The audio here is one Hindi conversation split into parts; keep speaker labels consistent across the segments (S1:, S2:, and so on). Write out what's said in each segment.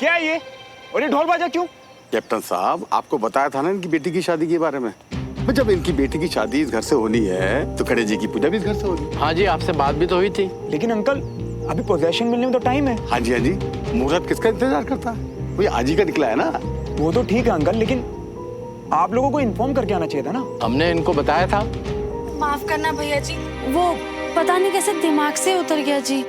S1: क्या है ये? और ये ढोल बाजा क्यों?
S2: कैप्टन साहब, आपको बताया था ना इनकी बेटी की शादी के बारे में। जब इनकी बेटी की शादी इस घर से होनी है तो खड़े जी की पूजा भी इस घर से होनी है।
S3: हाँ जी, आपसे बात भी तो हुई थी।
S1: लेकिन अंकल, अभी पोजेशन मिलने में तो टाइम है।
S2: हाँ जी, मुहूर्त किसका इंतजार करता है? वो आज ही का निकला है ना।
S1: वो तो ठीक है अंकल, लेकिन आप लोगों को इन्फॉर्म करके आना चाहिए था ना।
S3: हमने इनको बताया था।
S4: माफ करना भैया जी, वो पता नहीं कैसे दिमाग से उतर गया जी।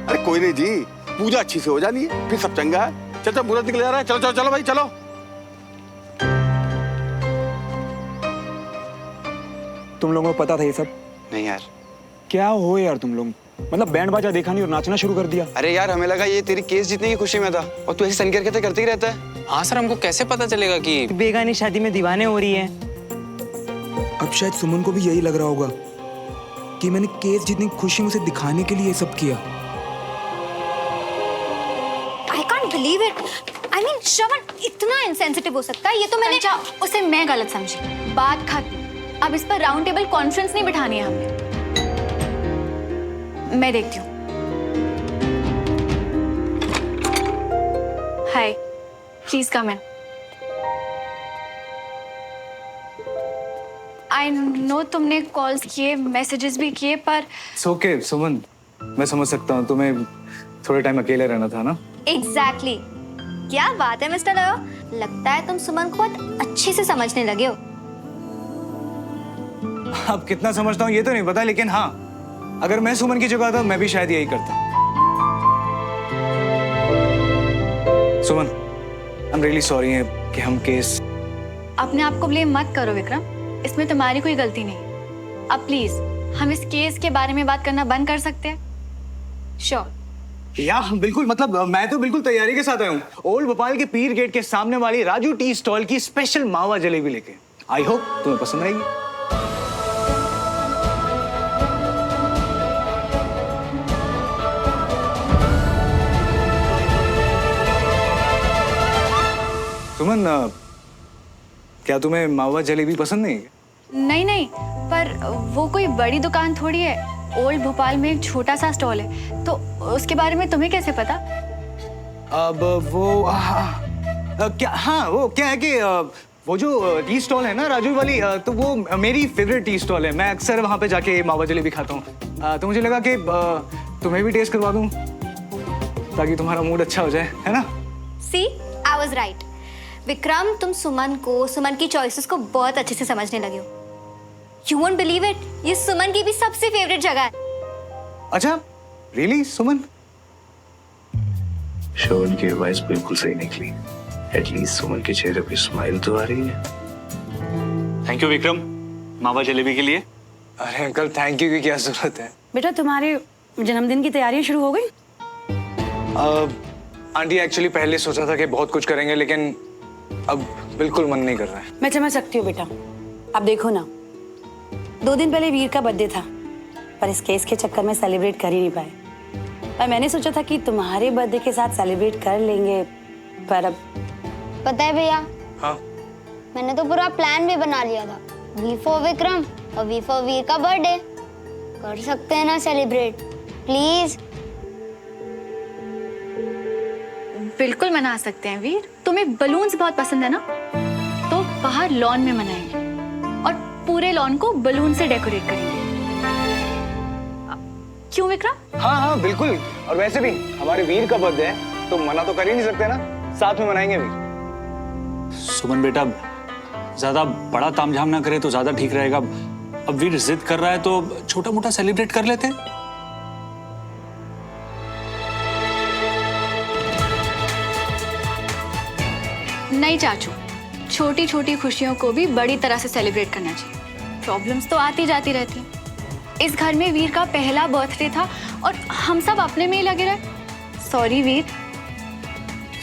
S2: अरे कोई नहीं जी, पूजा अच्छी से हो जानी है, फिर सब चंगा है। चल मुहूर्त निकल जा रहा है, चलो चलो चलो भाई चलो।
S1: तुम लोगों को पता था ये सब?
S5: नहीं यार।
S1: क्या हो यार तुम लोग, मतलब बैंड बाजा देखा नहीं और नाचना शुरू कर दिया।
S5: अरे यार, हमें लगा ये तेरी केस जीतने की खुशी में था और तू ऐसे सन करके करते ही रहता है।
S6: हाँ सर, हमको कैसे पता चलेगा कि
S7: बेगानी शादी में दीवाने हो रही है।
S8: अब शायद सुमन को भी यही लग रहा होगा कि मैंने केस जितनी खुशी उसे दिखाने के लिए ये सब किया।
S9: I can't believe it. I mean, श्रवण इतना इंसेंसिटिव हो सकता है? ये तो मैंने
S4: उसे मैं गलत समझी। बात खत्म। अब इस पर राउंड टेबल कॉन्फ्रेंस नहीं बिठानी है हमने। मैं देखती हूँ। Hi, please come in. I know तुमने कॉल्स किए, मैसेजेस भी किए, पर
S10: ओके सुमन, मैं समझ सकता हूँ, तुम्हें थोड़े टाइम अकेले रहना था ना।
S9: एग्जैक्टली। क्या बात है मिस्टर लयो, लगता है तुम सुमन को बहुत अच्छे से समझने लगे हो।
S10: अब कितना समझता हूँ ये तो नहीं पता, लेकिन हाँ, अगर मैं सुमन की जगह था मैं भी शायद यही करता। सुमन, आई एम रियली सॉरी कि हम केस।
S4: अपने आप को ब्लेम मत करो विक्रम, इसमें तुम्हारी कोई गलती नहीं। अब प्लीज हम इस केस के बारे में बात करना बंद कर सकते हैं? श्योर।
S10: या बिल्कुल, मतलब मैं तो बिल्कुल तैयारी के साथ आया हूँ। ओल्ड भोपाल के पीर गेट के सामने वाली राजू टी स्टॉल की स्पेशल मावा जलेबी लेके। आई होप तुम्हें पसंद आएगी। सुमन, क्या तुम्हें मावा जलेबी पसंद नहीं है?
S4: नहीं नहीं, पर वो कोई बड़ी दुकान थोड़ी है। ओल्ड भोपाल में एक छोटा सा स्टॉल है, तो उसके बारे में तुम्हें कैसे पता?
S10: अब वो क्या, हाँ वो क्या है कि वो जो टी स्टॉल है ना राजू वाली, तो वो मेरी फेवरेट टी स्टॉल है। मैं अक्सर वहाँ पे जाके मावा जलेबी खाता हूँ। तो मुझे लगा कि तुम्हें भी टेस्ट करवा दूँ ताकि तुम्हारा मूड अच्छा हो जाए, है ना?
S9: See, I was right. Vikram, तुम सुमन की चॉइसेस को बहुत अच्छे से समझने लगे हो। You won't believe it, ये सुमन की भी सबसे फेवरेट जगह है।
S10: अच्छा, रियली सुमन?
S11: श्रवण की एडवाइस बिल्कुल सही निकली। एटलीस्ट सुमन के चेहरे पे स्माइल तो आ रही है।
S10: थैंक यू विक्रम, मावा जलेबी के लिए। अरे अंकल, थैंक यू की क्या जरूरत है।
S7: बेटा, तुम्हारे जन्मदिन की तैयारियां शुरू हो गई?
S10: आंटी, एक्चुअली पहले सोचा था कि बहुत कुछ करेंगे, लेकिन अब बिल्कुल मन नहीं कर रहा है।
S7: मैं समझ सकती हूँ बेटा। अब देखो ना, 2 दिन पहले वीर का बर्थडे था, पर इस केस के चक्कर में सेलिब्रेट कर ही नहीं पाए। पर मैंने सोचा था कि तुम्हारे बर्थडे के साथ सेलिब्रेट कर लेंगे, पर अब।
S12: पता है भैया,
S10: हाँ?
S12: मैंने तो पूरा प्लान भी बना लिया था। वी फॉर विक्रम और वी फॉर वीर का बर्थडे कर सकते हैं ना सेलिब्रेट, प्लीज?
S4: बिल्कुल मना सकते हैं वीर। तुम्हें बलून्स बहुत पसंद है ना, तो बाहर लॉन में मनाएंगे और पूरे लॉन को बलून से डेकोरेट करेंगे। क्यों विक्रम?
S10: हाँ हाँ बिल्कुल, और वैसे भी हमारे वीर का बर्थडे है तो मना तो कर ही नहीं सकते ना, साथ में मनाएंगे भी।
S13: सुमन बेटा, ज्यादा बड़ा तामझाम ना करे तो ज्यादा ठीक रहेगा। अब वीर जिद कर रहा है तो छोटा मोटा सेलिब्रेट कर लेते हैं।
S4: नहीं चाचू, छोटी छोटी खुशियों को भी बड़ी तरह से सेलिब्रेट करना चाहिए। प्रॉब्लम्स तो आती जाती रहती हैं। इस घर में वीर का पहला बर्थडे था और हम सब अपने में ही लगे रहे। सॉरी वीर।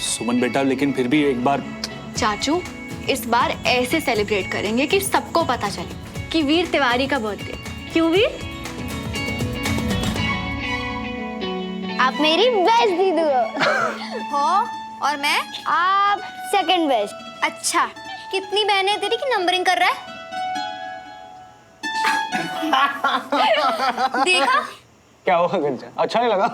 S13: सुमन बेटा, लेकिन फिर भी एक बार।
S4: चाचू, इस बार ऐसे सेलिब्रेट करेंगे कि सबको पता चले कि वीर तिवारी का बर्थडे। क्यों वीर?
S12: आप मेरी बेस्ट दीदी हो
S9: और मैं?
S12: आप सेकंड बेस्ट।
S9: अच्छा, कितनी बहनें तेरी की नंबरिंग कर रहा है? देखा?
S10: क्या हुआ गंजा, अच्छा नहीं लगा?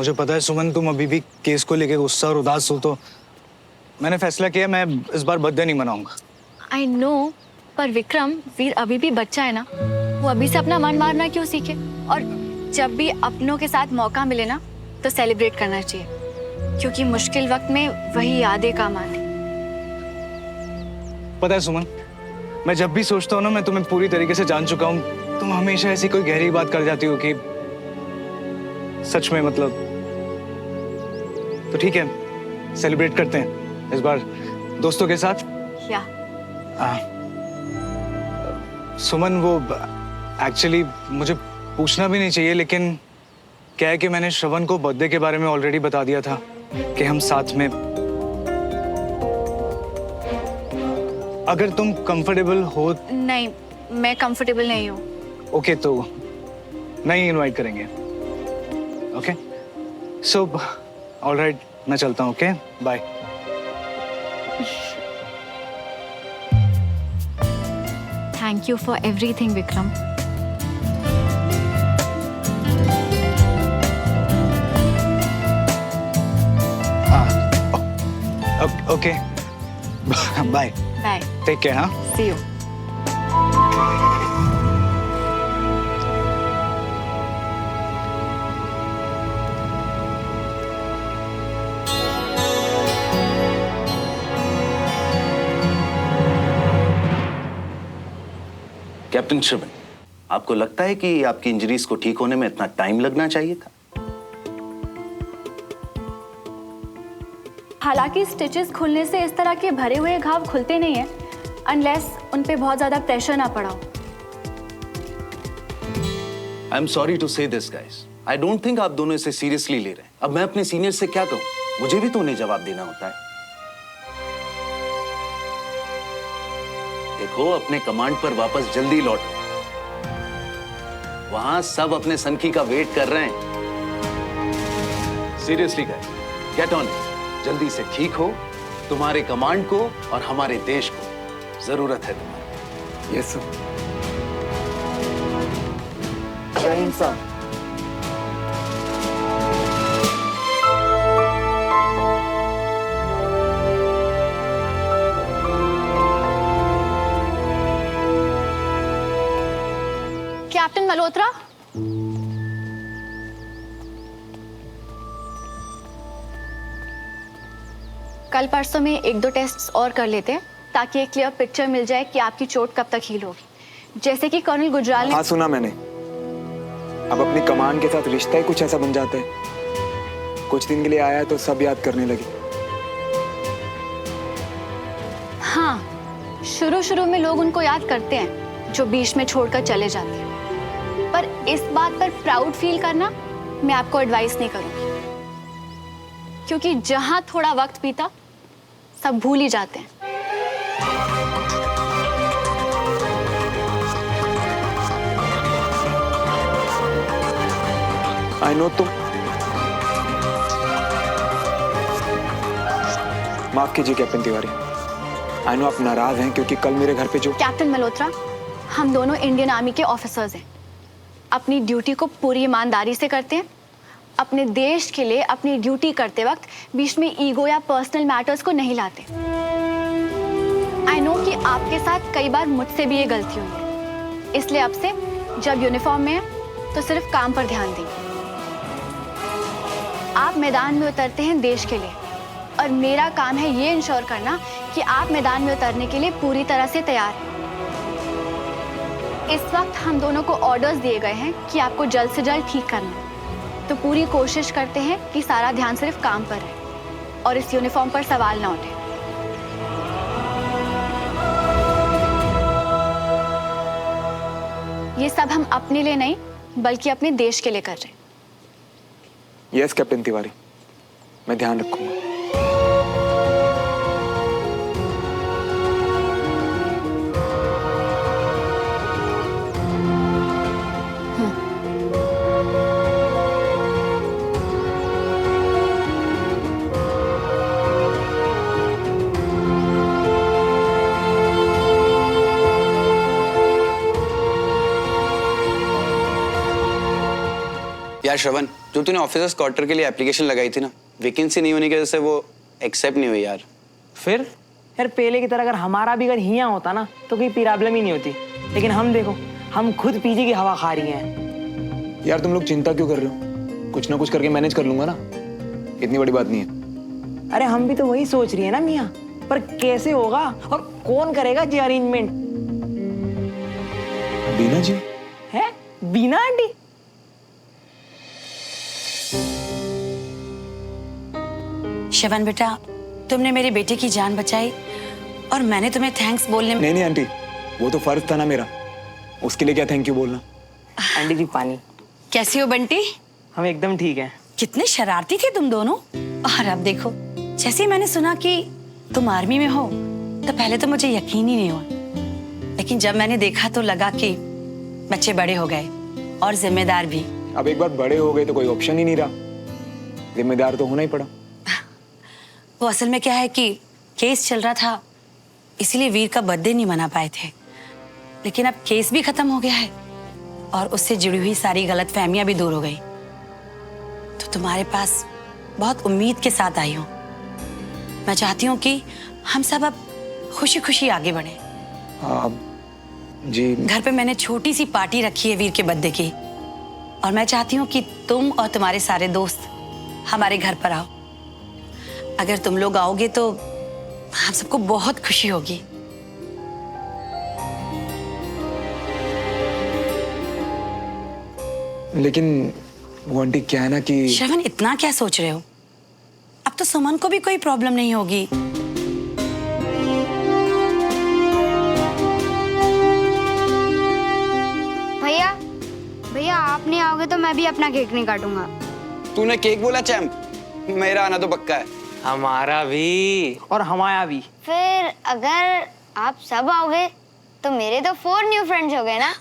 S10: मुझे पता है सुमन, तुम अभी भी केस को लेके गुस्सा और उदास हो, तो मैंने फैसला किया मैं इस बार बर्थडे नहीं मनाऊंगा।
S4: आई नो, पर विक्रम, वीर अभी भी बच्चा है ना, वो अभी से अपना मन मारना क्यों सीखे? और जब भी अपनों के साथ मौका मिले ना तो सेलिब्रेट करना चाहिए, क्योंकि मुश्किल वक्त में वही यादें काम आती।
S10: पता है सुमन, मैं जब भी सोचता हूँ ना मैं तुम्हें पूरी तरीके से जान चुका हूँ, तुम हमेशा ऐसी कोई गहरी बात कर जाती हो कि सच में मतलब। तो ठीक है, सेलिब्रेट करते हैं इस बार दोस्तों के साथ।
S4: क्या?
S10: सुमन, वो एक्चुअली मुझे पूछना भी नहीं चाहिए, लेकिन क्या है कि मैंने श्रवण को बर्थडे के बारे में ऑलरेडी बता दिया था कि हम साथ में। अगर तुम कंफर्टेबल हो।
S4: नहीं, मैं कंफर्टेबल नहीं हूँ।
S10: ओके, तो नहीं इनवाइट करेंगे। ओके, सो ऑलराइट, मैं चलता हूँ। Okay, bye.
S4: Thank you for everything Vikram.
S10: Okay, bye.
S4: Bye.
S10: Take care. हाँ,
S4: सी यू।
S14: कैप्टन श्रवण, आपको लगता है कि आपकी इंजरीज को ठीक होने में इतना टाइम लगना चाहिए था?
S4: हालांकि स्टिचेस खुलने से इस तरह के भरे हुए घाव खुलते नहीं हैं, अनलेस उन पे बहुत ज्यादा प्रेशर ना पड़ा हो।
S14: आई एम सॉरी टू से this guys, I don't think आप दोनों इसे सीरियसली ले रहे हैं। अब मैं अपने सीनियर से क्या कहूं? मुझे भी तो उन्हें जवाब देना होता है। देखो, अपने कमांड पर वापस जल्दी लौटो। वहां सब अपने सनकी का वेट कर रहे हैं। सीरियसली गाइस, गेट ऑन, जल्दी से ठीक हो। तुम्हारे कमांड को और हमारे देश को जरूरत है तुम्हारी।
S1: Yes sir. जय हिंद सर।
S4: कैप्टन मल्होत्रा, कल परसों में 1-2 टेस्ट्स और कर लेते हैं ताकि एक क्लियर पिक्चर मिल जाए कि आपकी चोट कब तक हील होगी। जैसे कि कर्नल गुजराल ने।
S1: हाँ, सुना मैंने। अब अपनी कमान के साथ रिश्ता ही कुछ ऐसा बन जाता है, कुछ दिन के लिए आया तो सब याद करने लगे।
S4: हाँ, शुरू में लोग उनको याद करते हैं जो बीच में छोड़कर चले जाते हैं, पर इस बात पर प्राउड फील करना मैं आपको एडवाइस नहीं करूंगी, क्योंकि जहां थोड़ा वक्त बीता सब भूल ही जाते हैं।
S1: आई नो, तुम माफ कीजिए कैप्टन तिवारी। आई नो आप नाराज हैं क्योंकि कल मेरे घर पे जो।
S4: कैप्टन मल्होत्रा, हम दोनों इंडियन आर्मी के ऑफिसर्स हैं, अपनी ड्यूटी को पूरी ईमानदारी से करते हैं। अपने देश के लिए अपनी ड्यूटी करते वक्त बीच में ईगो या पर्सनल मैटर्स को नहीं लाते। आई नो कि आपके साथ कई बार मुझसे भी ये गलती हुई है, इसलिए अब से जब यूनिफॉर्म में हैं तो सिर्फ काम पर ध्यान देंगे। आप मैदान में उतरते हैं देश के लिए, और मेरा काम है ये इंश्योर करना कि आप मैदान में उतरने के लिए पूरी तरह से तैयार हैं। इस वक्त हम दोनों को ऑर्डर्स दिए गए हैं कि आपको जल्द से जल्द ठीक करना है, तो पूरी कोशिश करते हैं कि सारा ध्यान सिर्फ काम पर रहे और इस यूनिफॉर्म पर सवाल ना उठे। ये सब हम अपने लिए नहीं बल्कि अपने देश के लिए कर रहे हैं।
S1: यस कैप्टन तिवारी, मैं ध्यान रखूंगा।
S5: यार श्रवण, जो तूने ऑफिसर्स क्वार्टर के लिए एप्लीकेशन लगाई थी ना, वैकेंसी नहीं होने की वजह से वो एक्सेप्ट नहीं हुई यार।
S15: फिर यार पहले की तरह अगर हमारा भी घर हियां होता ना तो कोई प्रॉब्लम ही नहीं होती, लेकिन हम देखो, हम खुद पीजी की हवा खा रही हैं।
S1: यार तुम लोग चिंता क्यों कर रहे हो? कुछ ना कुछ करके मैनेज कर लूंगा ना, इतनी बड़ी बात नहीं है।
S15: अरे हम भी तो वही सोच रही है ना मियाँ, पर कैसे होगा और कौन करेगा जी अरेंजमेंट?
S1: बीना जी
S15: है? बीना आंटी?
S7: श्रवण बेटा, तुमने मेरी बेटे की जान बचाई और मैंने तुम्हें थैंक्स बोलने में...
S1: नहीं आंटी, वो तो फर्ज था ना मेरा, उसके लिए क्या थैंक यू बोलना।
S15: आंटी जी पानी।
S7: कैसी हो बंटी?
S15: हम एकदम ठीक हैं।
S7: कितने शरारती थे तुम दोनों। और अब देखो, जैसे ही मैंने सुना कि तुम आर्मी में हो तो पहले तो मुझे यकीन ही नहीं हुआ, लेकिन जब मैंने देखा तो लगा कि बच्चे बड़े हो गए और जिम्मेदार भी।
S1: अब एक बार बड़े हो गए तो कोई ऑप्शन ही नहीं रहा, जिम्मेदार तो होना ही पड़ा।
S7: वो असल में क्या है कि केस चल रहा था, इसीलिए वीर का बर्थडे नहीं मना पाए थे, लेकिन अब केस भी खत्म हो गया है और उससे जुड़ी हुई सारी गलतफहमियां भी दूर हो गई। तो तुम्हारे पास बहुत उम्मीद के साथ आई हूं। मैं चाहती हूँ कि हम सब अब खुशी खुशी आगे बढ़े।
S1: जी।
S7: घर पे मैंने छोटी सी पार्टी रखी है वीर के बर्थडे की, और मैं चाहती हूँ कि तुम और तुम्हारे सारे दोस्त हमारे घर पर आओ। अगर तुम लोग आओगे तो हम सबको बहुत खुशी होगी।
S1: लेकिन वो आंटी क्या है ना कि...
S7: श्रवण, इतना क्या सोच रहे हो? अब तो सुमन को भी कोई प्रॉब्लम नहीं होगी।
S12: भैया, भैया आप नहीं आओगे तो मैं भी अपना केक नहीं काटूंगा।
S5: तूने केक बोला चैम्प, मेरा आना तो पक्का है।
S6: हमारा भी
S15: और हमारा भी।
S12: फिर अगर आप सब आओगे तो मेरे तो 4 न्यू फ्रेंड्स हो गए ना।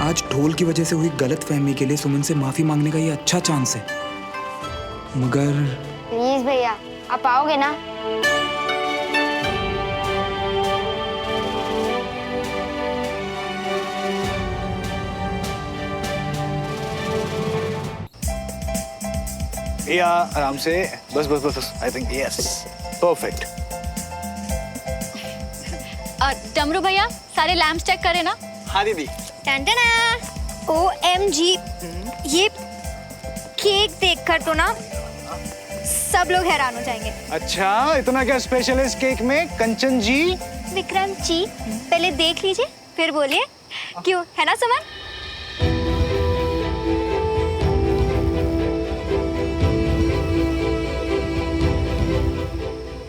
S8: आज ढोल की वजह से हुई गलतफहमी के लिए सुमन से माफी मांगने का ये अच्छा चांस है, मगर
S12: प्लीज भैया आप आओगे ना?
S10: या आराम से, बस बस बस बस, आई थिंक यस, परफेक्ट।
S4: डमरू भैया, सारे लैम्प्स चेक करें ना?
S10: हाँ दीदी।
S9: OMG, ये केक देखकर तो ना सब लोग हैरान हो जाएंगे।
S10: अच्छा, इतना क्या स्पेशल है इस केक में कंचन जी?
S9: विक्रम जी, पहले देख लीजिए फिर बोलिए, क्यों, है ना सुमन?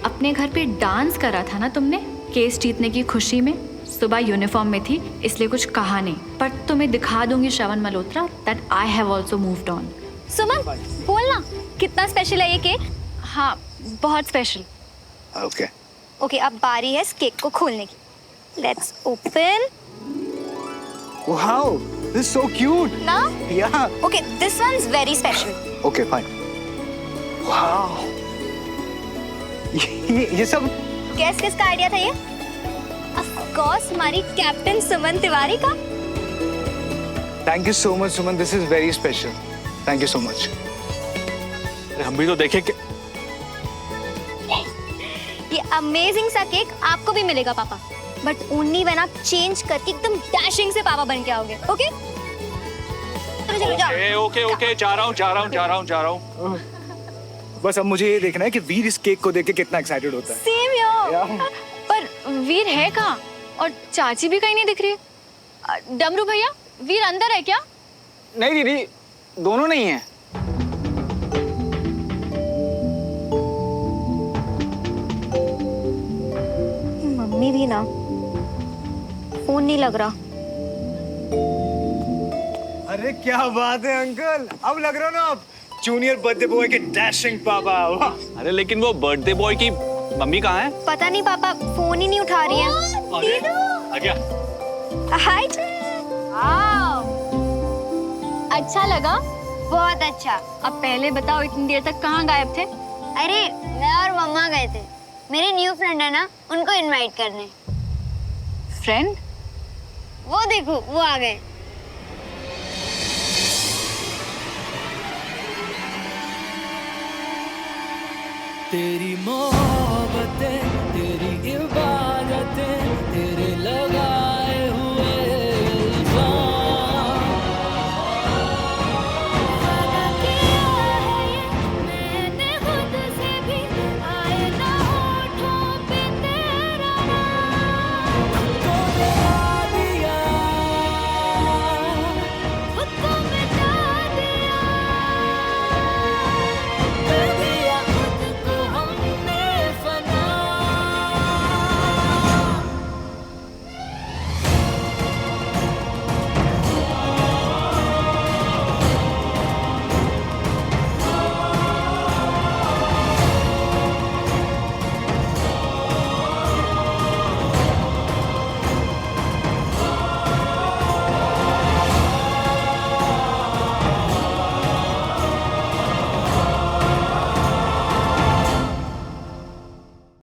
S4: अपने घर पे डांस करा था ना तुमने केस जीतने की खुशी में। सुबह यूनिफॉर्म में थी इसलिए कुछ कहा नहीं, पर तुम्हें दिखा दूंगी Shravan Malhotra that I have also moved on.
S9: Suman बोलना, कितना स्पेशल है ये केक?
S4: हाँ, बहुत स्पेशल।
S10: ओके
S9: ओके, अब बारी है इस केक को खोलने की। Let's open.
S10: Wow, this is so cute.
S9: ना?
S10: या।
S9: Okay, this one is very special.
S10: Okay fine. Wow, ये सब
S9: किसका आइडिया था ये? ऑफ कोर्स हमारी कैप्टन सुमन तिवारी का।
S10: Thank you so much Suman, this is very special, thank you so much.
S13: हम भी तो देखें कि
S9: ये अमेजिंग सा केक आपको भी मिलेगा पापा, बट ओनली व्हेन आप चेंज करके एकदम डैशिंग से पापा बन के आओगे। ओके चलो जाओ।
S13: ओके, जा रहा हूँ।
S10: बस अब मुझे ये देखना है कि वीर इस केक को देख के कितना एक्साइटेड होता है।
S9: सेम यार।
S4: पर वीर है कहाँ? और चाची भी कहीं नहीं दिख रही है। डमरू भैया, वीर अंदर है क्या?
S10: नहीं दीदी, दोनों नहीं है।
S9: मम्मी भी ना, फोन नहीं लग रहा।
S10: अरे क्या बात है अंकल, अब लग रहा ना आप जूनियर बर्थडे बॉय के डैशिंग पापा। वाह।
S13: अरे लेकिन वो बर्थडे बॉय की मम्मी कहाँ है?
S9: पता नहीं पापा, फोन ही नहीं उठा रही है।
S13: आ गया।
S9: हाय।
S4: अच्छा लगा?
S12: बहुत अच्छा।
S4: अब पहले बताओ, इतनी देर तक कहाँ गायब थे?
S12: अरे मैं और मम्मा गए थे मेरे न्यू फ्रेंड है ना, उनको इनवाइट करने।
S4: फ्रेंड?
S12: वो देखो, वो आ गए।
S16: तेरी मोहब्बतें तेरी इबादतें तेरे लगा